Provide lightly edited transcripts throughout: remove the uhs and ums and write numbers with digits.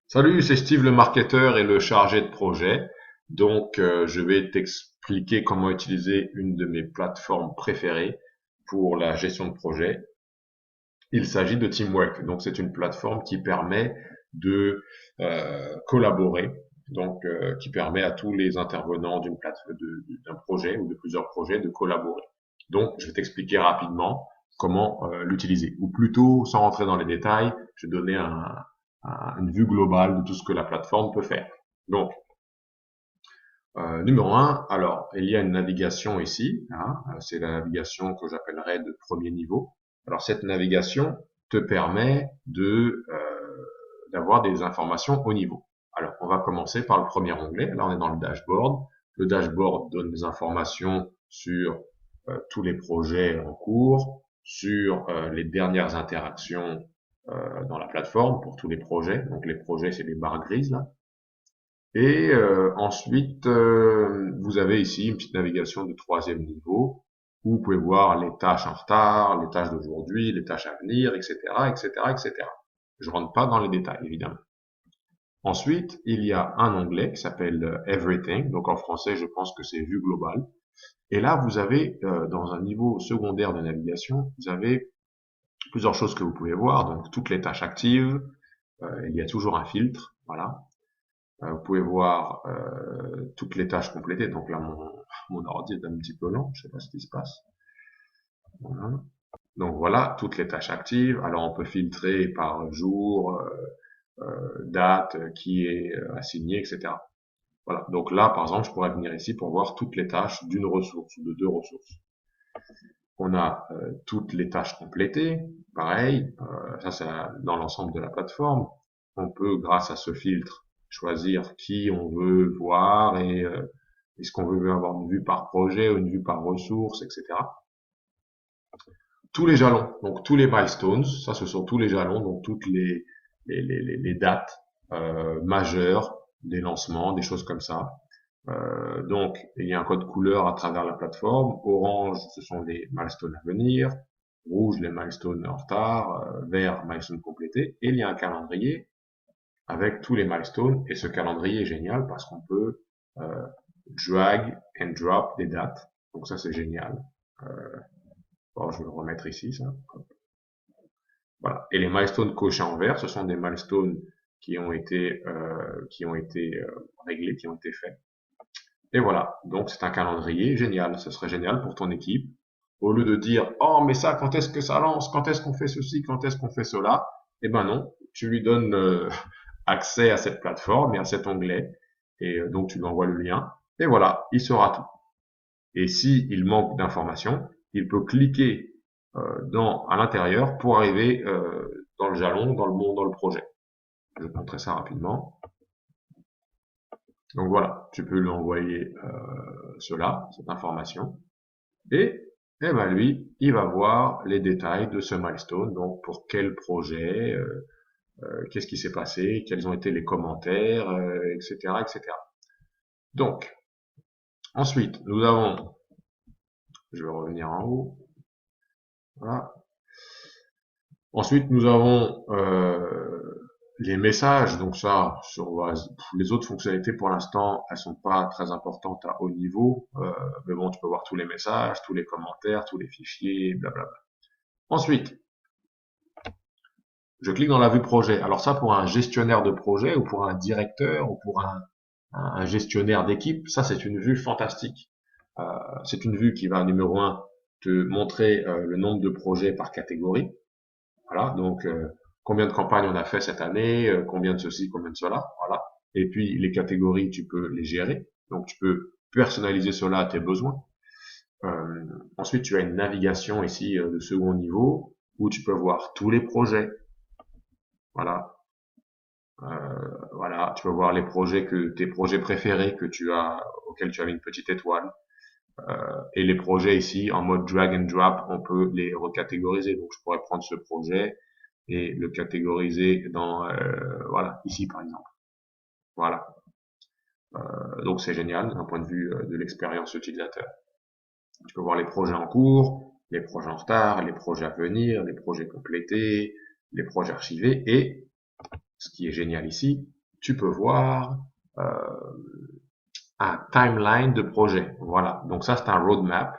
Salut, c'est Steve le marketeur et le chargé de projet. Je vais t'expliquer comment utiliser une de mes plateformes préférées pour la gestion de projet. Il s'agit de Teamwork. Donc, c'est une plateforme qui permet de collaborer, qui permet à tous les intervenants d'un projet ou de plusieurs projets de collaborer. Donc, je vais t'expliquer rapidement comment l'utiliser. Ou plutôt, sans rentrer dans les détails, je vais donner une vue globale de tout ce que la plateforme peut faire. Donc, numéro un, alors il y a une navigation ici, hein, c'est la navigation que j'appellerais de premier niveau. Alors cette navigation te permet d'avoir des informations haut niveau. Alors on va commencer par le premier onglet. Là on est dans le dashboard. Le dashboard donne des informations sur tous les projets en cours, sur les dernières interactions dans la plateforme pour tous les projets. Donc les projets c'est les barres grises là. Et ensuite, vous avez ici une petite navigation de troisième niveau où vous pouvez voir les tâches en retard, les tâches d'aujourd'hui, les tâches à venir, etc., etc., etc. Je rentre pas dans les détails, évidemment. Ensuite, il y a un onglet qui s'appelle Everything. Donc en français, je pense que c'est vue globale. Et là, vous avez, dans un niveau secondaire de navigation, vous avez plusieurs choses que vous pouvez voir. Donc toutes les tâches actives, il y a toujours un filtre, voilà. Vous pouvez voir toutes les tâches complétées. Donc là, mon ordi est un petit peu lent. Je sais pas ce qui se passe. Voilà. Donc voilà, toutes les tâches actives. Alors on peut filtrer par jour, date, qui est assigné, etc. Voilà. Donc là, par exemple, je pourrais venir ici pour voir toutes les tâches d'une ressource ou de deux ressources. On a toutes les tâches complétées. Pareil, ça c'est dans l'ensemble de la plateforme. On peut, grâce à ce filtre, choisir qui on veut voir et est-ce qu'on veut avoir une vue par projet ou une vue par ressource, etc. Tous les jalons, donc tous les milestones, ça ce sont tous les jalons, donc toutes les dates majeures des lancements, des choses comme ça. Donc, il y a un code couleur à travers la plateforme. Orange, ce sont les milestones à venir. Rouge, les milestones en retard. Vert, milestones complétés. Et il y a un calendrier avec tous les milestones. Et ce calendrier est génial parce qu'on peut drag and drop des dates. Donc ça, c'est génial. Bon, je vais le remettre ici, ça. Voilà. Et les milestones cochés en vert, ce sont des milestones qui ont été réglés, qui ont été faits. Et voilà, donc c'est un calendrier génial. Ce serait génial pour ton équipe. Au lieu de dire, oh mais ça, quand est-ce que ça lance? Quand est-ce qu'on fait ceci? Quand est-ce qu'on fait cela? Eh ben non, tu lui donnes accès à cette plateforme et à cet onglet. Et donc tu lui envoies le lien. Et voilà, il saura tout. Et si il manque d'informations, il peut cliquer à l'intérieur pour arriver dans le jalon, dans le projet. Je vais te montrer ça rapidement. Donc voilà, tu peux lui envoyer cette information. Et, eh ben lui, il va voir les détails de ce milestone, donc pour quel projet, qu'est-ce qui s'est passé, quels ont été les commentaires, etc., etc. Donc, ensuite, nous avons, je vais revenir en haut, voilà. Ensuite, nous avons les messages, donc ça, sur les autres fonctionnalités pour l'instant, elles sont pas très importantes à haut niveau, mais bon, tu peux voir tous les messages, tous les commentaires, tous les fichiers, blablabla. Ensuite, je clique dans la vue projet. Alors ça, pour un gestionnaire de projet ou pour un directeur ou pour un gestionnaire d'équipe, ça c'est une vue fantastique. Euh, c'est une vue qui va, numéro un, te montrer le nombre de projets par catégorie. Voilà, donc combien de campagnes on a fait cette année, combien de ceci, combien de cela, voilà. Et puis les catégories, tu peux les gérer. Donc tu peux personnaliser cela à tes besoins. Ensuite, tu as une navigation ici de second niveau où tu peux voir tous les projets. Voilà, voilà, tu peux voir tes projets préférés auxquels tu as mis une petite étoile. Et les projets ici, en mode drag and drop, on peut les recatégoriser. Donc, je pourrais prendre ce projet et le catégoriser voilà, ici par exemple. Voilà. Donc, c'est génial d'un point de vue de l'expérience utilisateur. Tu peux voir les projets en cours, les projets en retard, les projets à venir, les projets complétés, les projets archivés et, ce qui est génial ici, tu peux voir un timeline de projet. Voilà. Donc ça, c'est un roadmap,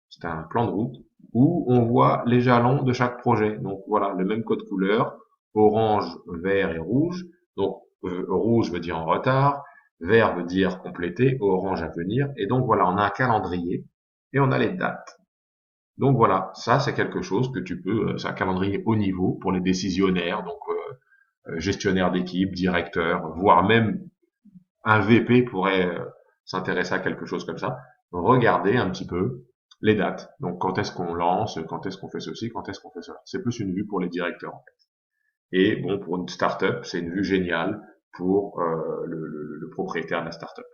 c'est un plan de route où on voit les jalons de chaque projet. Donc voilà, le même code couleur, orange, vert et rouge. Donc rouge veut dire en retard, vert veut dire complété, orange à venir. Et donc voilà, on a un calendrier et on a les dates. Donc voilà, ça c'est quelque chose que tu peux, c'est un calendrier haut niveau pour les décisionnaires, donc gestionnaires d'équipe, directeurs, voire même un VP pourrait s'intéresser à quelque chose comme ça. Regardez un petit peu les dates. Donc quand est-ce qu'on lance, quand est-ce qu'on fait ceci, quand est-ce qu'on fait cela. C'est plus une vue pour les directeurs en fait. Et bon, pour une startup, c'est une vue géniale pour le propriétaire de la startup.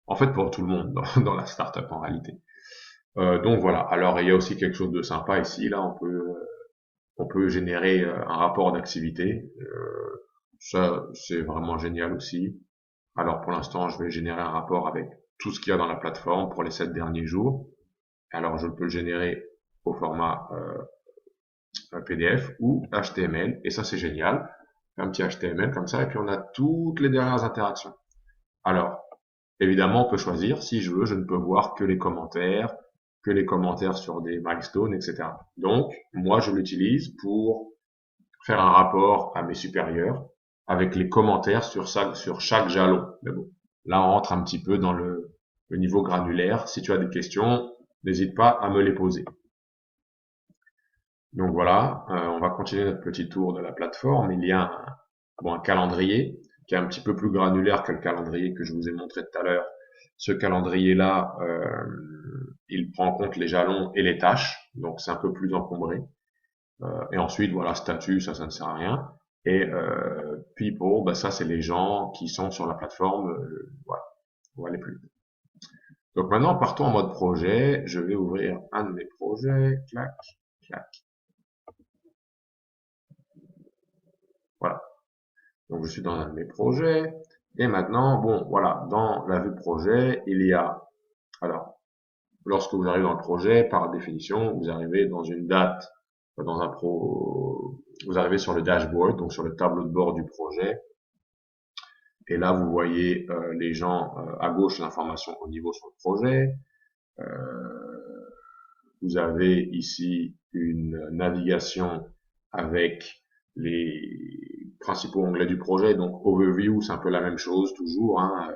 En fait, pour tout le monde dans la startup en réalité. Donc voilà. Alors il y a aussi quelque chose de sympa ici. Là, on peut générer un rapport d'activité. Ça, c'est vraiment génial aussi. Alors pour l'instant, je vais générer un rapport avec tout ce qu'il y a dans la plateforme pour les 7 derniers jours. Alors je peux le générer au format PDF ou HTML et ça c'est génial. Un petit HTML comme ça et puis on a toutes les dernières interactions. Alors évidemment on peut choisir si je veux, je ne peux voir que les commentaires sur des milestones, etc. Donc moi je l'utilise pour faire un rapport à mes supérieurs avec les commentaires sur chaque jalon. Mais bon, là, on rentre un petit peu dans le niveau granulaire. Si tu as des questions, n'hésite pas à me les poser. Donc voilà, on va continuer notre petit tour de la plateforme. Il y a un calendrier qui est un petit peu plus granulaire que le calendrier que je vous ai montré tout à l'heure. Ce calendrier-là, il prend en compte les jalons et les tâches, donc c'est un peu plus encombré. Et ensuite, voilà, statut, ça ne sert à rien. Et people, bah, ça, c'est les gens qui sont sur la plateforme. Voilà, on va aller plus vite. Donc maintenant, partons en mode projet. Je vais ouvrir un de mes projets. Clac, clac. Voilà. Donc je suis dans un de mes projets. Et maintenant, bon, voilà, dans la vue projet, il y a, alors, lorsque vous arrivez dans le projet, par définition, vous arrivez dans une date, vous arrivez sur le dashboard, donc sur le tableau de bord du projet. Et là, vous voyez les gens à gauche, l'information au niveau sur le projet. Vous avez ici une navigation avec les principaux onglets du projet. Donc, Overview, c'est un peu la même chose, toujours. Hein.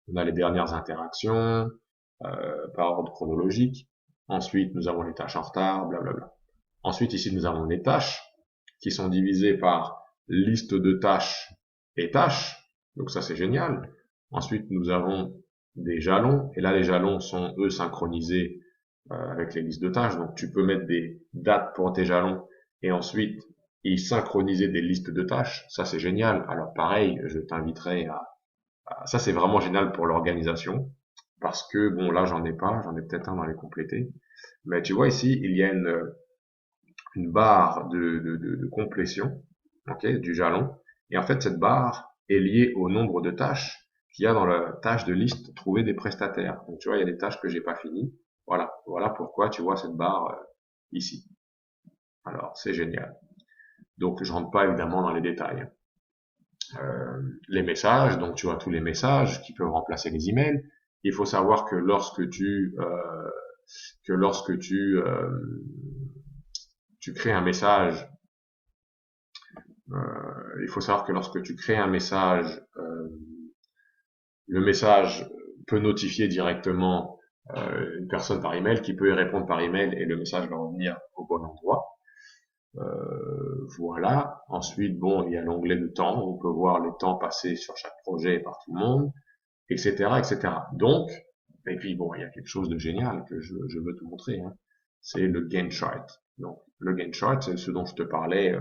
On a les dernières interactions par ordre chronologique. Ensuite, nous avons les tâches en retard, blablabla. Ensuite, ici, nous avons les tâches qui sont divisées par liste de tâches et tâches. Donc ça, c'est génial. Ensuite, nous avons des jalons. Et là, les jalons sont, eux, synchronisés avec les listes de tâches. Donc, tu peux mettre des dates pour tes jalons et ensuite y synchroniser des listes de tâches. Ça, c'est génial. Alors, pareil, je t'inviterai ça, c'est vraiment génial pour l'organisation. Parce que, bon, là, j'en ai pas. J'en ai peut-être un dans les complétés. Mais tu vois, ici, il y a une barre de complétion, okay, du jalon. Et en fait, cette barre est liée au nombre de tâches qu'il y a dans la tâche de liste trouver des prestataires. Donc, tu vois, il y a des tâches que j'ai pas finies. Voilà. Voilà pourquoi tu vois cette barre ici. Alors, c'est génial. Donc, je rentre pas évidemment dans les détails. Les messages, donc tu vois tous les messages qui peuvent remplacer les emails. Il faut savoir que lorsque tu crées un message, il faut savoir que lorsque tu crées un message, le message peut notifier directement une personne par email qui peut y répondre par email et le message va revenir au bon endroit. Voilà. Ensuite, bon, il y a l'onglet de temps. On peut voir les temps passés sur chaque projet par tout le monde, etc., etc. Donc, et puis bon, il y a quelque chose de génial que je veux te montrer. Hein. C'est le Gantt chart. Donc, le Gantt chart, c'est ce dont je te parlais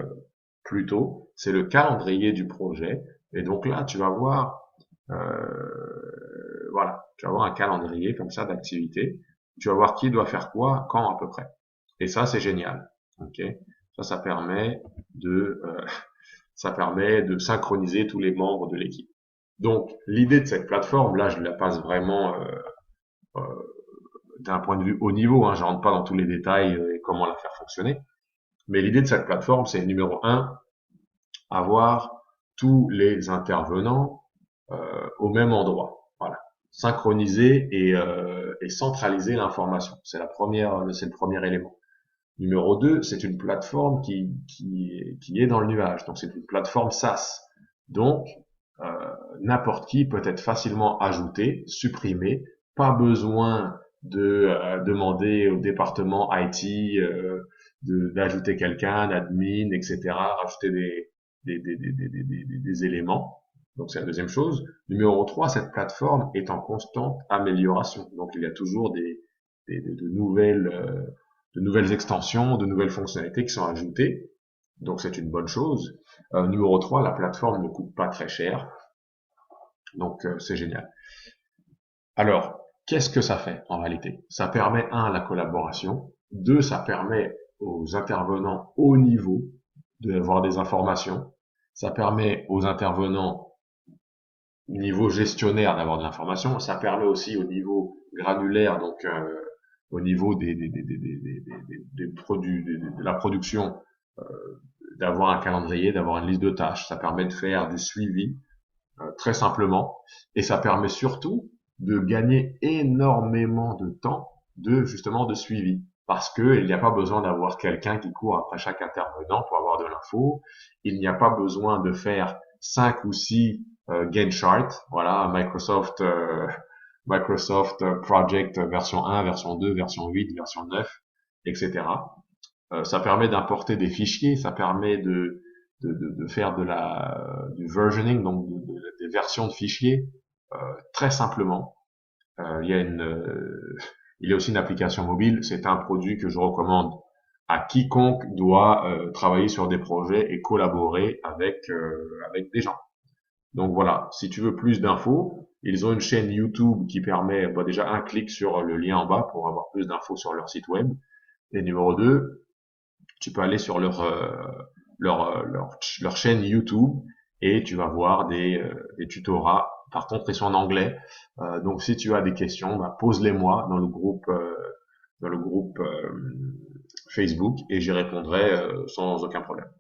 plus tôt. C'est le calendrier du projet. Et donc là, tu vas voir, voilà, tu vas voir un calendrier comme ça d'activités. Tu vas voir qui doit faire quoi, quand à peu près. Et ça, c'est génial. Ok. Ça permet ça permet de synchroniser tous les membres de l'équipe. Donc, l'idée de cette plateforme, là, je la passe vraiment euh, d'un point de vue haut niveau. Hein, je rentre pas dans tous les détails et comment la faire fonctionner. Mais l'idée de cette plateforme, c'est numéro un, avoir tous les intervenants au même endroit. Voilà. Synchroniser et centraliser l'information. C'est le premier élément. Numéro 2, c'est une plateforme qui est dans le nuage. Donc c'est une plateforme SaaS. Donc n'importe qui peut être facilement ajouté, supprimé. Pas besoin de demander au département IT d'ajouter quelqu'un, d'admin, etc. Rajouter des éléments. Donc c'est la deuxième chose. Numéro 3, cette plateforme est en constante amélioration. Donc il y a toujours de nouvelles extensions, de nouvelles fonctionnalités qui sont ajoutées. Donc c'est une bonne chose. Numéro 3, la plateforme ne coûte pas très cher. Donc c'est génial. Alors, qu'est-ce que ça fait en réalité? Ça permet, la collaboration. 2, ça permet aux intervenants haut niveau d'avoir des informations. Ça permet aux intervenants niveau gestionnaire d'avoir de l'information. Ça permet aussi au niveau granulaire, donc au niveau des produits, de la production, d'avoir un calendrier, d'avoir une liste de tâches. Ça permet de faire du suivi très simplement, et ça permet surtout de gagner énormément de temps justement de suivi, parce que il n'y a pas besoin d'avoir quelqu'un qui court après chaque intervenant pour avoir de l'info. Il n'y a pas besoin de faire 5 ou 6 Gantt charts, voilà, Microsoft Project version 1, version 2, version 8, version 9, etc. Ça permet d'importer des fichiers, ça permet de faire du versioning, donc des versions de fichiers très simplement. Il y a aussi une application mobile. C'est un produit que je recommande à quiconque doit travailler sur des projets et collaborer avec des gens. Donc voilà, si tu veux plus d'infos, ils ont une chaîne YouTube qui permet déjà un clic sur le lien en bas pour avoir plus d'infos sur leur site web. Et numéro 2, tu peux aller sur leur chaîne YouTube et tu vas voir des tutorats. Par contre, ils sont en anglais. Donc, si tu as des questions, pose-les-moi dans le groupe Facebook et j'y répondrai sans aucun problème.